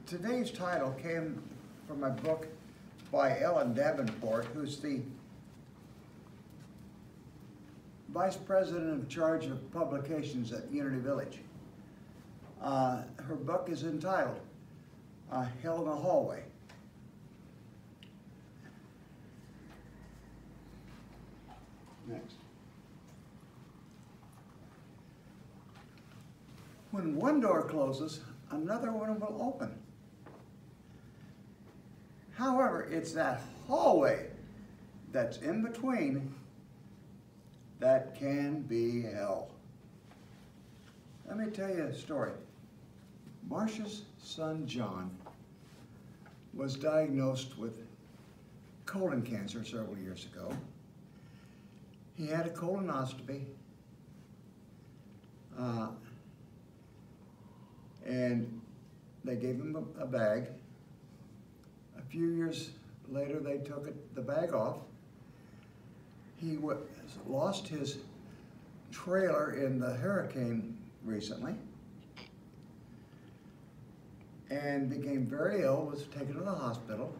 Today's title came from a book by Ellen Davenport, who's the Vice President in charge of publications at Unity Village. Her book is entitled Hell in the Hallway. Next. When one door closes, another one will open. However, it's that hallway that's in between that can be hell. Let me tell you a story. Marcia's son, John, was diagnosed with colon cancer several years ago. He had a colonoscopy, and they gave him a bag. A few years later, they took the bag off. He lost his trailer in the hurricane recently and became very ill, was taken to the hospital,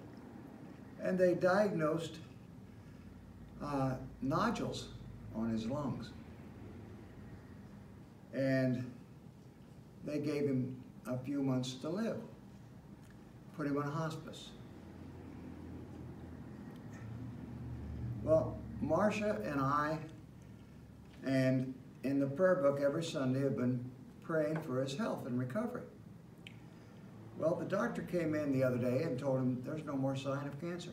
and they diagnosed nodules on his lungs. And they gave him a few months to live, put him on hospice. Well, Marcia and I, and in the prayer book every Sunday, have been praying for his health and recovery. Well, the doctor came in the other day and told him there's no more sign of cancer,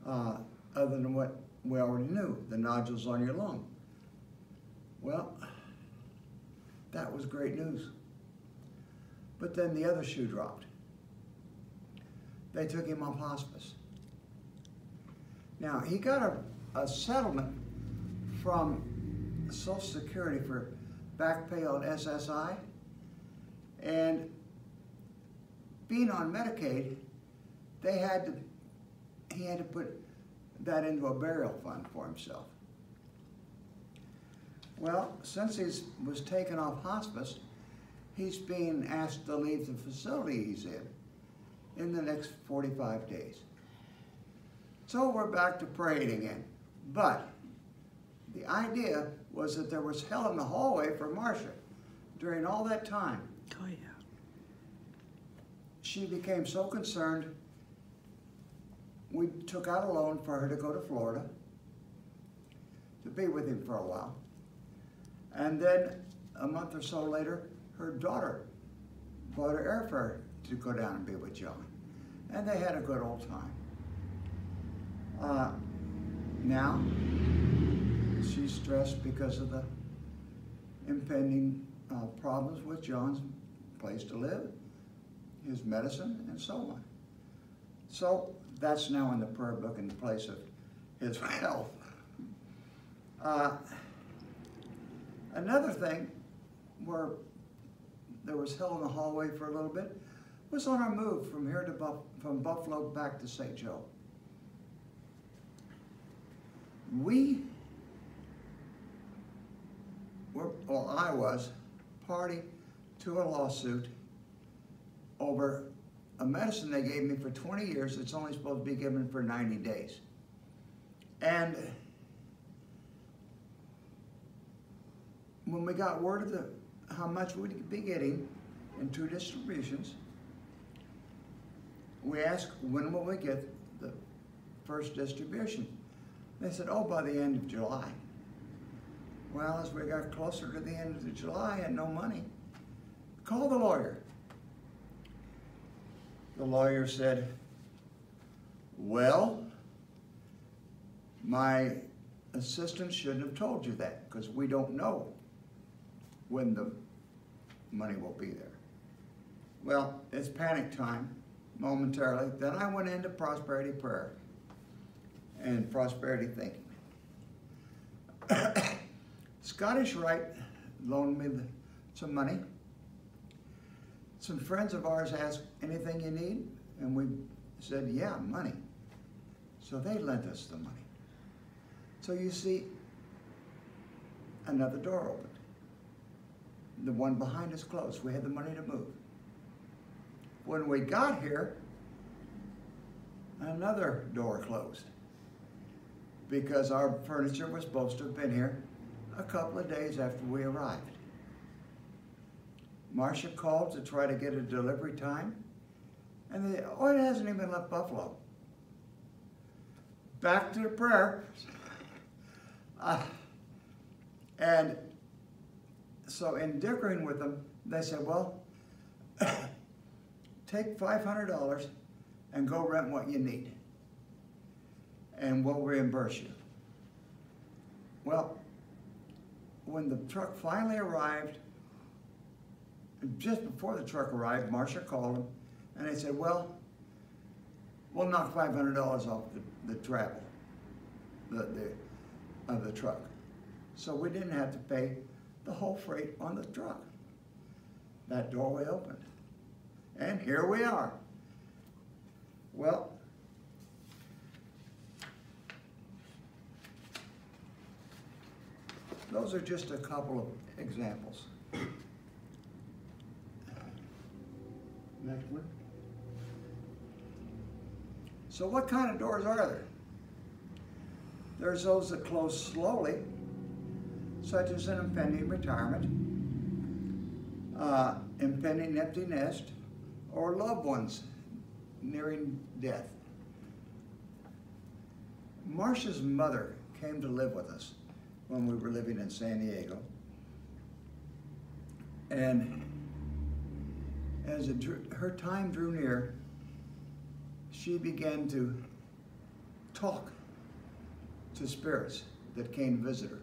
other than what we already knew, the nodules on your lung. Well, that was great news. But then the other shoe dropped. They took him off hospice. Now, he got a settlement from Social Security for back pay on SSI, and being on Medicaid, he had to put that into a burial fund for himself. Well, since he was taken off hospice, he's being asked to leave the facility he's in the next 45 days. So we're back to praying again. But the idea was that there was hell in the hallway for Marcia during all that time. Oh, yeah. She became so concerned, we took out a loan for her to go to Florida to be with him for a while. And then a month or so later, her daughter bought her airfare to go down and be with John. And they had a good old time. Now, she's stressed because of the impending problems with John's place to live, his medicine, and so on. So that's now in the prayer book in the place of his health. Another thing where there was hell in the hallway for a little bit was on our move from here to from Buffalo back to St. Joe. I was party to a lawsuit over a medicine they gave me for 20 years that's only supposed to be given for 90 days. And when we got word of how much we'd be getting in 2 distributions, we asked, when will we get the first distribution? They said, oh, by the end of July. Well, as we got closer to the end of July and no money, call the lawyer. The lawyer said, well, my assistant shouldn't have told you that because we don't know when the money will be there. Well, it's panic time momentarily. Then I went into prosperity prayer and prosperity thinking. Scottish Rite loaned me some money. Some friends of ours asked, anything you need? And we said, yeah, money. So they lent us the money. So you see, another door opened. The one behind us closed. We had the money to move. When we got here, another door closed because our furniture was supposed to have been here a couple of days after we arrived. Marcia called to try to get a delivery time, and they, oh, it hasn't even left Buffalo. Back to the prayer. And so in dickering with them, they said, well, take $500 and go rent what you need, and we'll reimburse you. Well, when the truck finally arrived, just before the truck arrived, Marcia called them, and they said, well, we'll knock $500 off the travel of the truck. So we didn't have to pay the whole freight on the truck. That doorway opened. And here we are. Well, those are just a couple of examples. Next one. So what kind of doors are there? There's those that close slowly, such as an impending retirement, impending empty nest, or loved ones nearing death. Marcia's mother came to live with us when we were living in San Diego. And as her time drew near, she began to talk to spirits that came to visit her.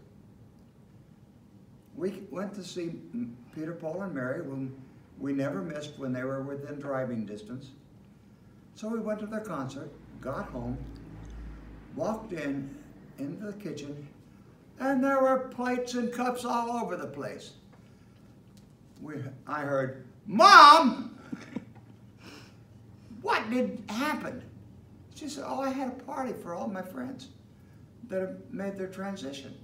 We went to see Peter, Paul, and Mary, whom we never missed when they were within driving distance. So we went to their concert, got home, walked into the kitchen, and there were plates and cups all over the place. I heard, "Mom, what did happen?" She said, "Oh, I had a party for all my friends that have made their transition."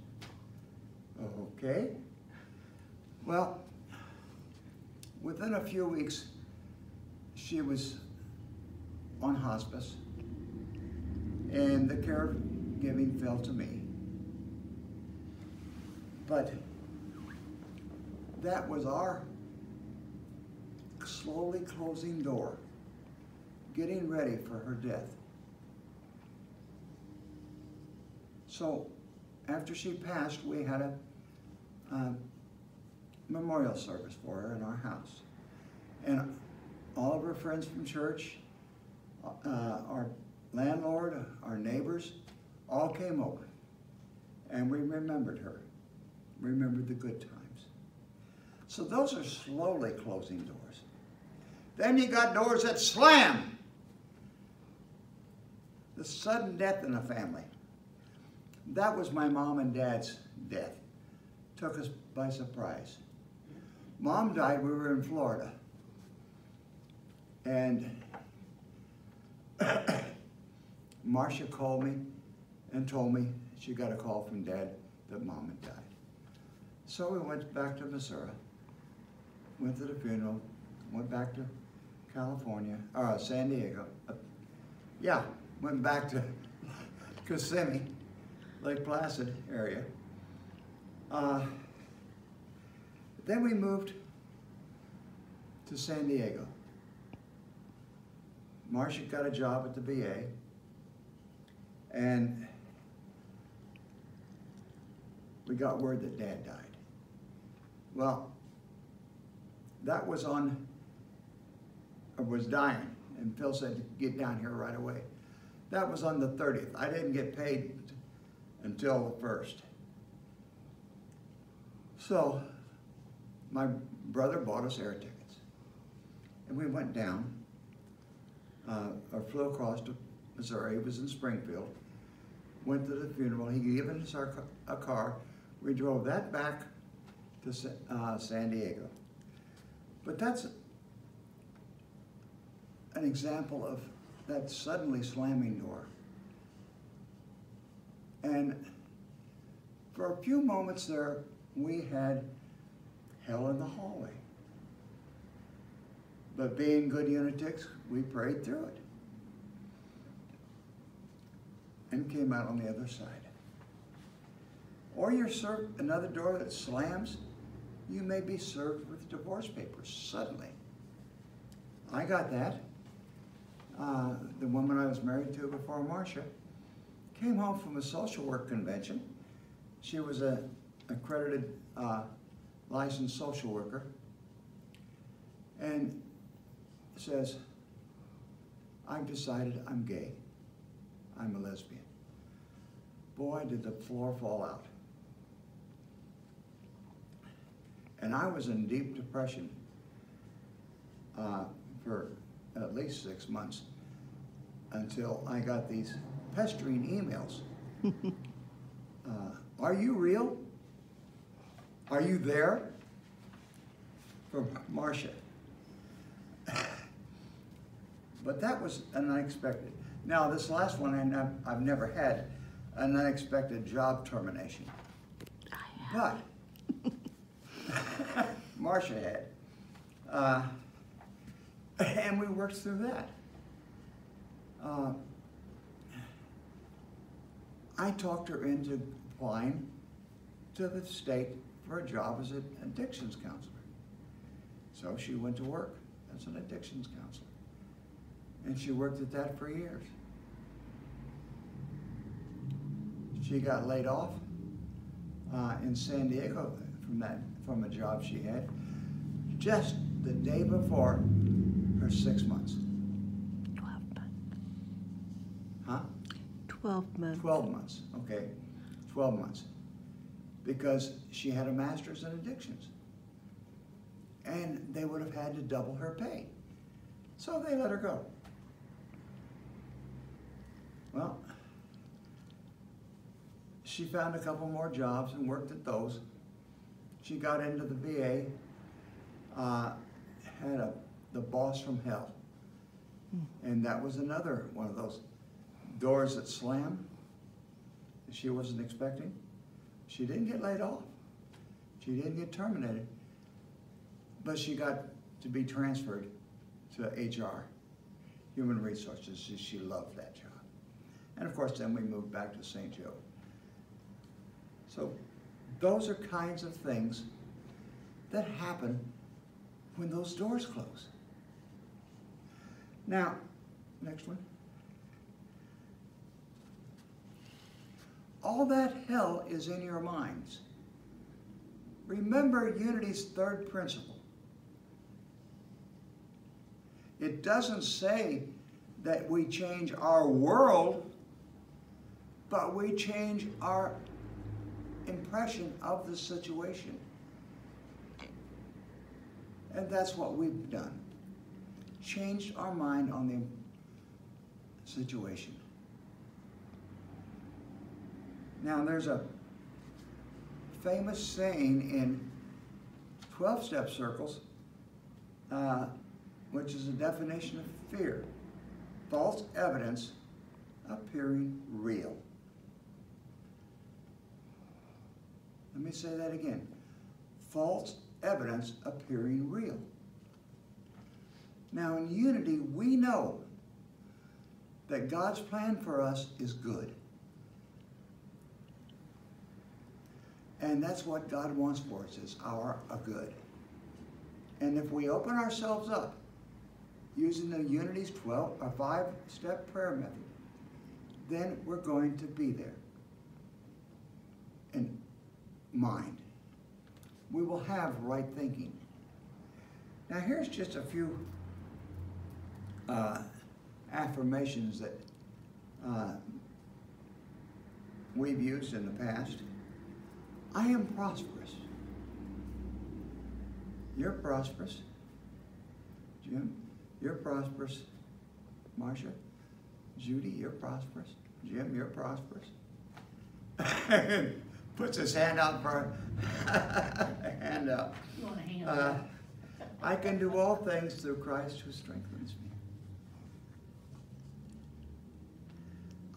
Okay. Well, within a few weeks, she was on hospice, and the caregiving fell to me. But that was our slowly closing door, getting ready for her death. So after she passed, we had a memorial service for her in our house. And all of her friends from church, our landlord, our neighbors, all came over. And we remembered her, remembered the good times. So those are slowly closing doors. Then you got doors that slam. The sudden death in the family. That was my mom and dad's death. Took us by surprise. Mom died, we were in Florida. And Marcia called me and told me she got a call from Dad that Mom had died. So we went back to Missouri, went to the funeral, went back to California, or San Diego. Went back to Kissimmee, Lake Placid area. Then we moved to San Diego. Marcia got a job at the VA, and we got word that Dad died. Well, that was was dying, and Phil said, "Get down here right away." That was on the 30th. I didn't get paid until the 1st. So my brother bought us air tickets, and we went down, or flew across to Missouri. He was in Springfield, went to the funeral. He gave us a car. We drove that back to San Diego. But that's an example of that suddenly slamming door. And for a few moments there, we had hell in the hallway. But being good lunatics, we prayed through it and came out on the other side. Or you're served another door that slams, you may be served with divorce papers suddenly. I got that. The woman I was married to before Marcia came home from a social work convention. She was an accredited licensed social worker, and says, I've decided I'm gay. I'm a lesbian. Boy, did the floor fall out. And I was in deep depression for at least 6 months until I got these pestering emails. Are you real? Are you there? From Marcia. But that was unexpected. Now, this last one, I've never had an unexpected job termination. But Marcia had. And we worked through that. I talked her into applying to the state for a job as an addictions counselor. So she went to work as an addictions counselor. And she worked at that for years. She got laid off in San Diego from a job she had just the day before her 6 months. 12 months. Huh? 12 months. 12 months, okay. 12 months. Because she had a master's in addictions. And they would have had to double her pay. So they let her go. Well, she found a couple more jobs and worked at those. She got into the VA, had the boss from hell. And that was another one of those doors that slammed. She wasn't expecting. She didn't get laid off. She didn't get terminated. But she got to be transferred to HR, Human Resources. She loved that job. And of course, then we moved back to St. Joe. So those are kinds of things that happen when those doors close. Now, next one. All that hell is in your minds. Remember Unity's third principle. It doesn't say that we change our world, but we change our impression of the situation. And that's what we've done. Changed our mind on the situation. Now, there's a famous saying in 12-step circles, which is a definition of fear. False evidence appearing real. Let me say that again. False evidence appearing real. Now, in unity, we know that God's plan for us is good. And that's what God wants for us, is our good. And if we open ourselves up using the Unity's 5-step prayer method, then we're going to be there in mind. We will have right thinking. Now, here's just a few affirmations that we've used in the past. I am prosperous. You're prosperous. Jim, you're prosperous. Marcia, Judy, you're prosperous. Jim, you're prosperous. Puts his hand out for a hand up. You want a hand up? I can do all things through Christ who strengthens me.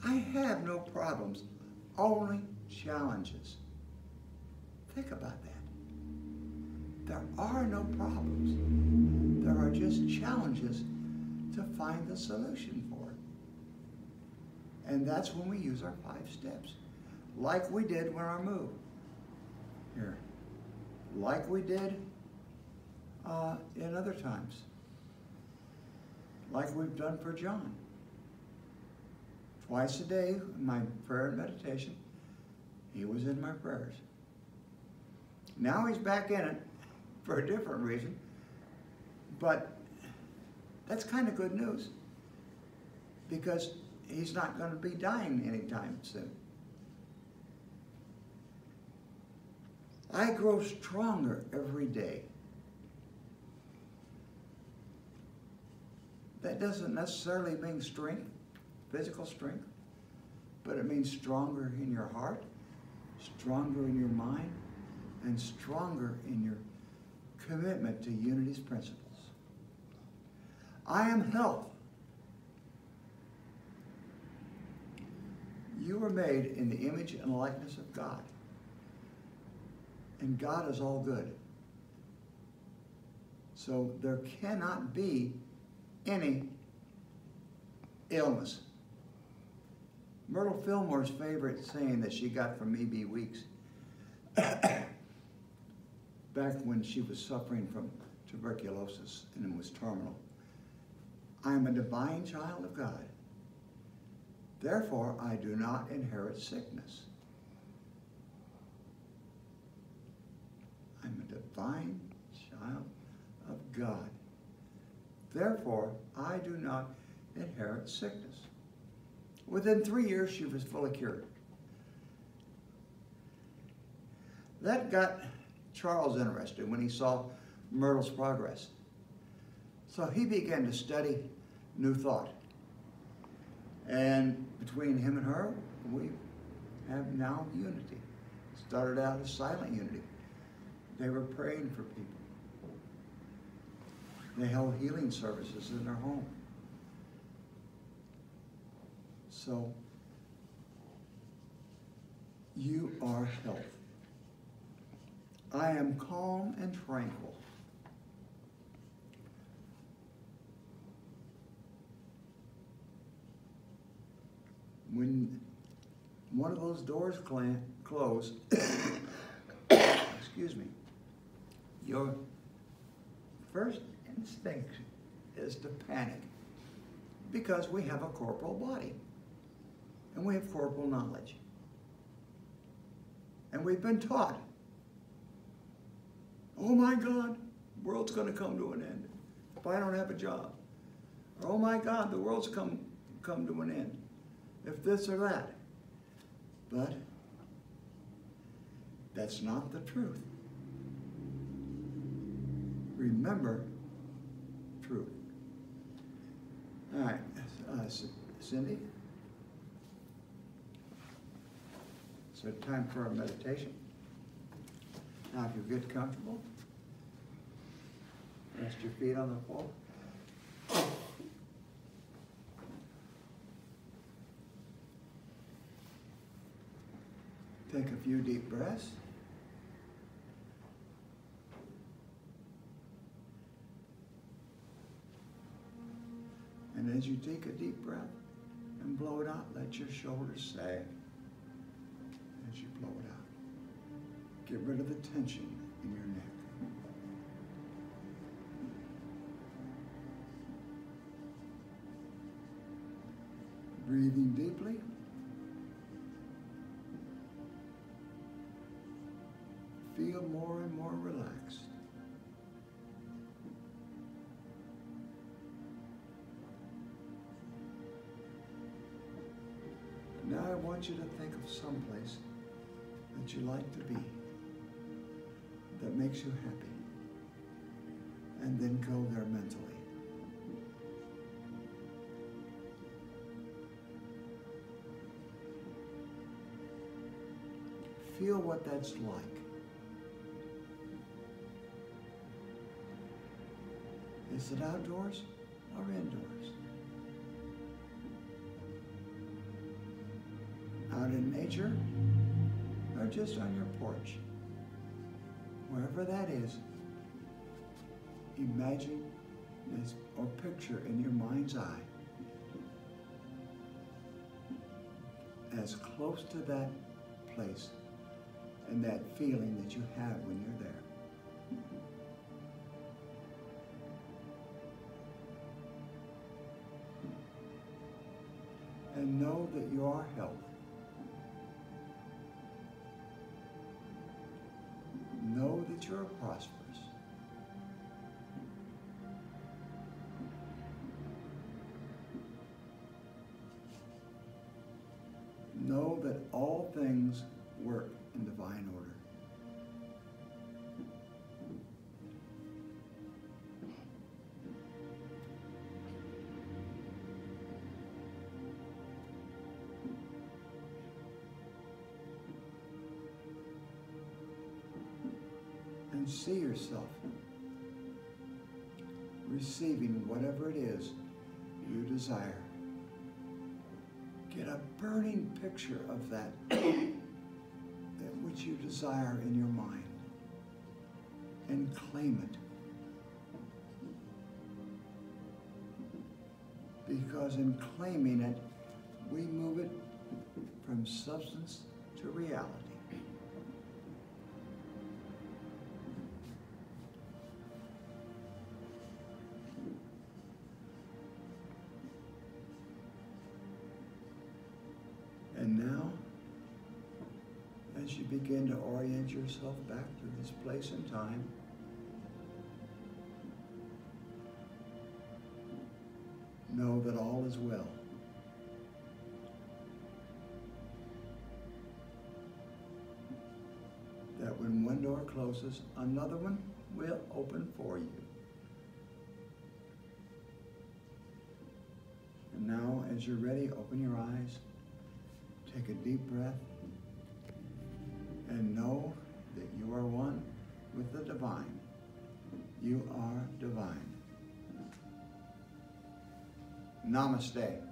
I have no problems, only challenges. Think about that. There are no problems. There are just challenges to find the solution for it. And that's when we use our 5 steps. Like we did when our move. Here. Like we did in other times. Like we've done for John. Twice a day, in my prayer and meditation, he was in my prayers. Now he's back in it for a different reason, but that's kind of good news because he's not going to be dying anytime soon. I grow stronger every day. That doesn't necessarily mean strength, physical strength, but it means stronger in your heart, stronger in your mind, and stronger in your commitment to Unity's principles. I am health. You were made in the image and likeness of God. And God is all good. So there cannot be any illness. Myrtle Fillmore's favorite saying that she got from E.B. Weeks back when she was suffering from tuberculosis and it was terminal. I am a divine child of God. Therefore, I do not inherit sickness. I'm a divine child of God. Therefore, I do not inherit sickness. Within 3 years, she was fully cured. That got Charles interested when he saw Myrtle's progress. So he began to study New Thought. And between him and her, we have now unity. Started out as silent unity. They were praying for people. They held healing services in their home. So, you are health. I am calm and tranquil. When one of those doors close, excuse me, your first instinct is to panic because we have a corporal body and we have corporal knowledge. And we've been taught, oh my God, the world's going to come to an end if I don't have a job. Or, oh my God, the world's come to an end if this or that. But that's not the truth. Remember truth. All right, Cindy. So time for a meditation. Now, if you get comfortable, rest your feet on the floor. Take a few deep breaths. And as you take a deep breath and blow it out, let your shoulders sag as you blow it out. Get rid of the tension in your neck. Breathing deeply. Feel more and more relaxed. Now I want you to think of some place that you like to be, that makes you happy, and then go there mentally. Feel what that's like. Is it outdoors or indoors? Out in nature or just on your porch? Wherever that is, imagine or picture in your mind's eye as close to that place and that feeling that you have when you're there. And know that you are healthy. Know that you're prosperous. Know that all things work in divine order. And see yourself receiving whatever it is you desire. Get a burning picture of that which you desire in your mind and claim it. Because in claiming it, we move it from substance to reality. And now, as you begin to orient yourself back to this place and time, know that all is well. That when one door closes, another one will open for you. And now, as you're ready, open your eyes. Take a deep breath and know that you are one with the divine. You are divine. Namaste.